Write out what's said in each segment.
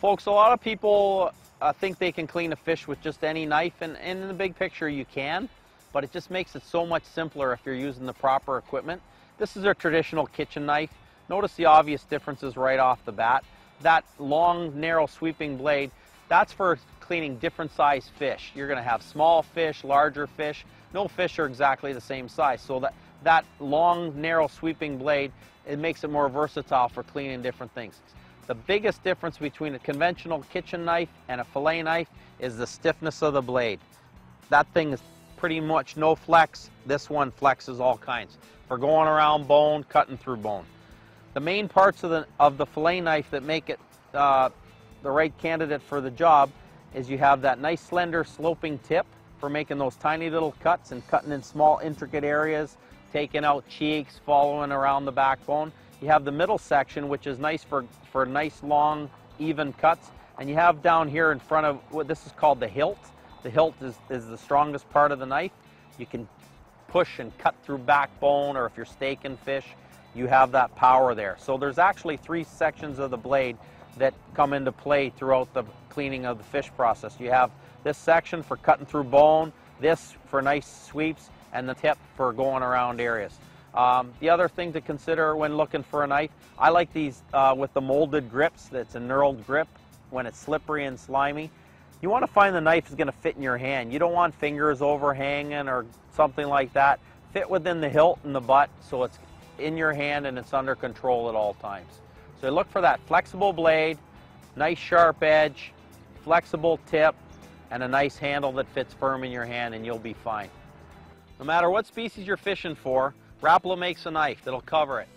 folks, a lot of people think they can clean a fish with just any knife, and in the big picture you can, but it just makes it so much simpler if you're using the proper equipment. This is a traditional kitchen knife. Notice the obvious differences right off the bat. That long, narrow, sweeping blade, that's for cleaning different size fish. You're going to have small fish, larger fish. No fish are exactly the same size, so that long, narrow, sweeping blade, it makes it more versatile for cleaning different things. The biggest difference between a conventional kitchen knife and a fillet knife is the stiffness of the blade. That thing is pretty much no flex. This one flexes all kinds for going around bone, cutting through bone. The main parts of the fillet knife that make it the right candidate for the job is you have that nice slender sloping tip for making those tiny little cuts and cutting in small intricate areas, taking out cheeks, following around the backbone. You have the middle section, which is nice for nice long even cuts, and you have down here in front of what this is called the hilt. The hilt is the strongest part of the knife. You can push and cut through backbone, or if you're steaking fish, you have that power there. So there's actually 3 sections of the blade that come into play throughout the cleaning of the fish process. You have this section for cutting through bone, this for nice sweeps, and the tip for going around areas. The other thing to consider when looking for a knife, I like these with the molded grips. That's a knurled grip when it's slippery and slimy. You want to find the knife is going to fit in your hand. You don't want fingers overhanging or something like that. Fit within the hilt and the butt so it's in your hand and it's under control at all times. So look for that flexible blade, nice sharp edge, flexible tip, and a nice handle that fits firm in your hand, and you'll be fine. No matter what species you're fishing for, Rapala makes a knife that'll cover it.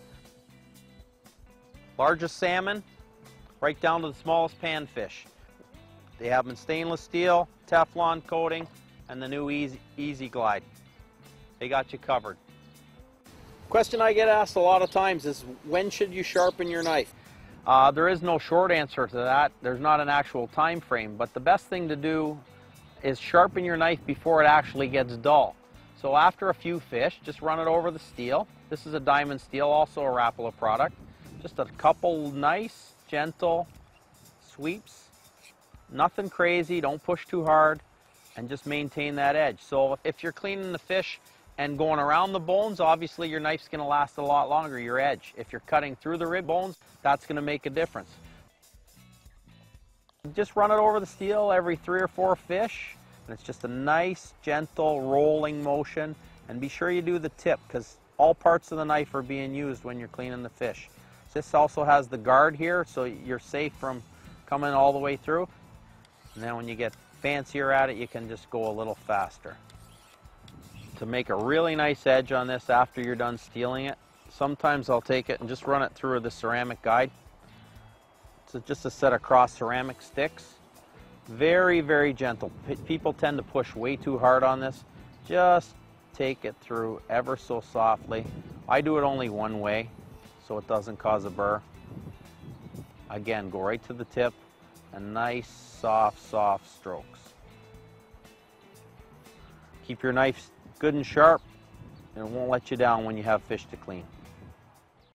Largest salmon, right down to the smallest panfish. They have them in stainless steel, Teflon coating, and the new Easy Glide. They got you covered. Question I get asked a lot of times is, when should you sharpen your knife? There is no short answer to that. There's not an actual time frame, but the best thing to do is sharpen your knife before it actually gets dull. So after a few fish, just run it over the steel. This is a diamond steel, also a Rapala product. Just a couple nice, gentle sweeps. Nothing crazy, don't push too hard, and just maintain that edge. So if you're cleaning the fish and going around the bones, obviously your knife's going to last a lot longer, your edge. If you're cutting through the rib bones, that's going to make a difference. Just run it over the steel every 3 or 4 fish. And it's just a nice, gentle, rolling motion. And be sure you do the tip, because all parts of the knife are being used when you're cleaning the fish. This also has the guard here, so you're safe from coming all the way through. And then when you get fancier at it, you can just go a little faster. To make a really nice edge on this after you're done steeling it, sometimes I'll take it and just run it through the ceramic guide. So just a set of cross ceramic sticks. Very, very gentle. People tend to push way too hard on this. Just take it through ever so softly. I do it only one way, so it doesn't cause a burr. Again, go right to the tip, and nice, soft strokes. Keep your knife good and sharp, and it won't let you down when you have fish to clean.